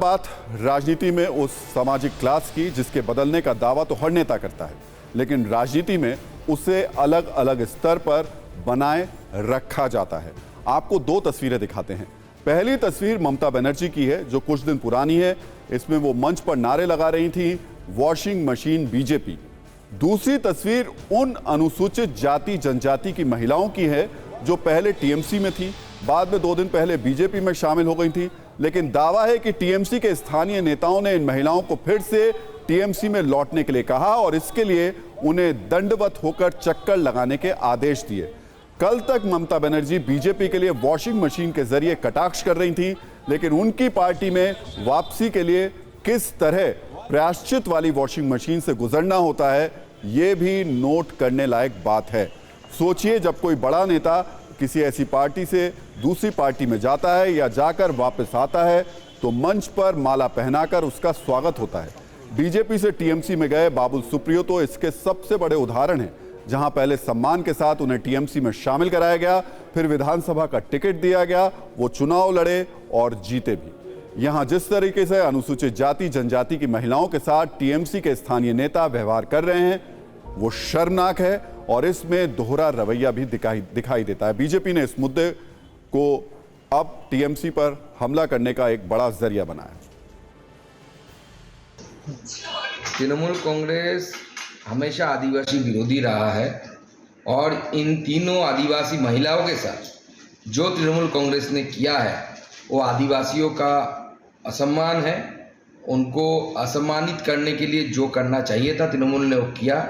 बात राजनीति में उस सामाजिक क्लास की जिसके बदलने का दावा तो हर नेता करता है, लेकिन राजनीति में उसे अलग अलग स्तर पर बनाए रखा जाता है। आपको दो तस्वीरें दिखाते हैं। पहली तस्वीर ममता बनर्जी की है जो कुछ दिन पुरानी है। इसमें वो मंच पर नारे लगा रही थी, वॉशिंग मशीन बीजेपी। दूसरी तस्वीर उन अनुसूचित जाति जनजाति की महिलाओं की है जो पहले टीएमसी में थी, बाद में 2 दिन पहले बीजेपी में शामिल हो गई थी। लेकिन दावा है कि टीएमसी के स्थानीय नेताओं ने इन महिलाओं को फिर से टीएमसी में लौटने के लिए कहा और इसके लिए उन्हें दंडवत होकर चक्कर लगाने के आदेश दिए। कल तक ममता बनर्जी बीजेपी के लिए वॉशिंग मशीन के जरिए कटाक्ष कर रही थी, लेकिन उनकी पार्टी में वापसी के लिए किस तरह प्रायश्चित वाली वॉशिंग मशीन से गुजरना होता है, ये भी नोट करने लायक बात है। सोचिए, जब कोई बड़ा नेता किसी ऐसी पार्टी से दूसरी पार्टी में जाता है या जाकर वापस आता है तो मंच पर माला पहनाकर उसका स्वागत होता है। बीजेपी से टीएमसी में गए बाबुल सुप्रियो तो इसके सबसे बड़े उदाहरण हैं, जहां पहले सम्मान के साथ उन्हें टीएमसी में शामिल कराया गया, फिर विधानसभा का टिकट दिया गया, वो चुनाव लड़े और जीते भी। यहां जिस तरीके से अनुसूचित जाति जनजाति की महिलाओं के साथ टीएमसी के स्थानीय नेता व्यवहार कर रहे हैं वो शर्मनाक है और इसमें दोहरा रवैया भी दिखाई देता है। बीजेपी ने इस मुद्दे को अब टीएमसी पर हमला करने का एक बड़ा जरिया बनाया। तृणमूल कांग्रेस हमेशा आदिवासी विरोधी रहा है और इन तीनों आदिवासी महिलाओं के साथ जो तृणमूल कांग्रेस ने किया है वो आदिवासियों का असम्मान है। उनको असम्मानित करने के लिए जो करना चाहिए था तृणमूल ने वो किया।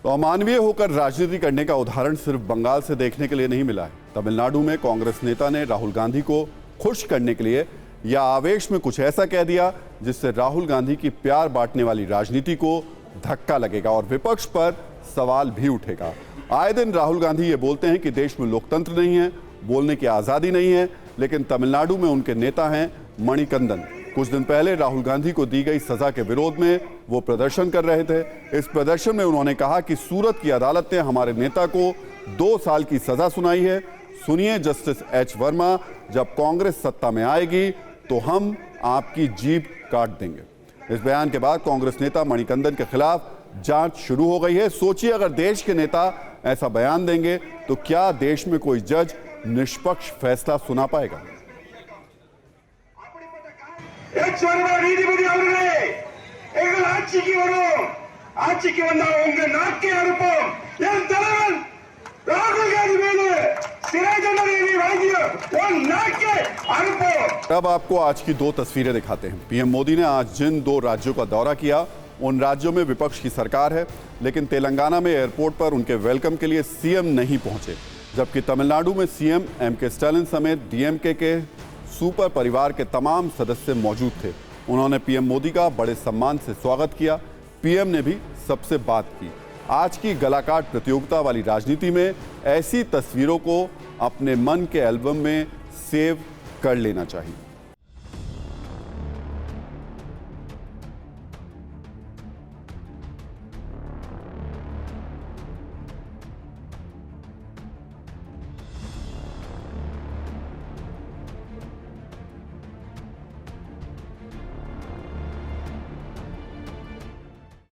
तो अमानवीय होकर राजनीति करने का उदाहरण सिर्फ बंगाल से देखने के लिए नहीं मिला है। तमिलनाडु में कांग्रेस नेता ने राहुल गांधी को खुश करने के लिए या आवेश में कुछ ऐसा कह दिया जिससे राहुल गांधी की प्यार बांटने वाली राजनीति को धक्का लगेगा और विपक्ष पर सवाल भी उठेगा। आए दिन राहुल गांधी ये बोलते हैं कि देश में लोकतंत्र नहीं है, बोलने की आज़ादी नहीं है, लेकिन तमिलनाडु में उनके नेता हैं मणिकंदन। कुछ दिन पहले राहुल गांधी को दी गई सजा के विरोध में वो प्रदर्शन कर रहे थे। इस प्रदर्शन में उन्होंने कहा कि सूरत की अदालत ने हमारे नेता को 2 साल की सजा सुनाई है। सुनिए जस्टिस एच वर्मा, जब कांग्रेस सत्ता में आएगी तो हम आपकी जीभ काट देंगे। इस बयान के बाद कांग्रेस नेता मणिकंदन के खिलाफ जांच शुरू हो गई है। सोचिए, अगर देश के नेता ऐसा बयान देंगे तो क्या देश में कोई जज निष्पक्ष फैसला सुना पाएगा? अब आपको आज की 2 तस्वीरें दिखाते हैं। पीएम मोदी ने आज जिन 2 राज्यों का दौरा किया उन राज्यों में विपक्ष की सरकार है, लेकिन तेलंगाना में एयरपोर्ट पर उनके वेलकम के लिए सीएम नहीं पहुंचे, जबकि तमिलनाडु में सीएम एमके स्टालिन समेत डीएमके के सुपर परिवार के तमाम सदस्य मौजूद थे। उन्होंने पीएम मोदी का बड़े सम्मान से स्वागत किया। पीएम ने भी सबसे बात की। आज की गलाकाट प्रतियोगिता वाली राजनीति में ऐसी तस्वीरों को अपने मन के एल्बम में सेव कर लेना चाहिए।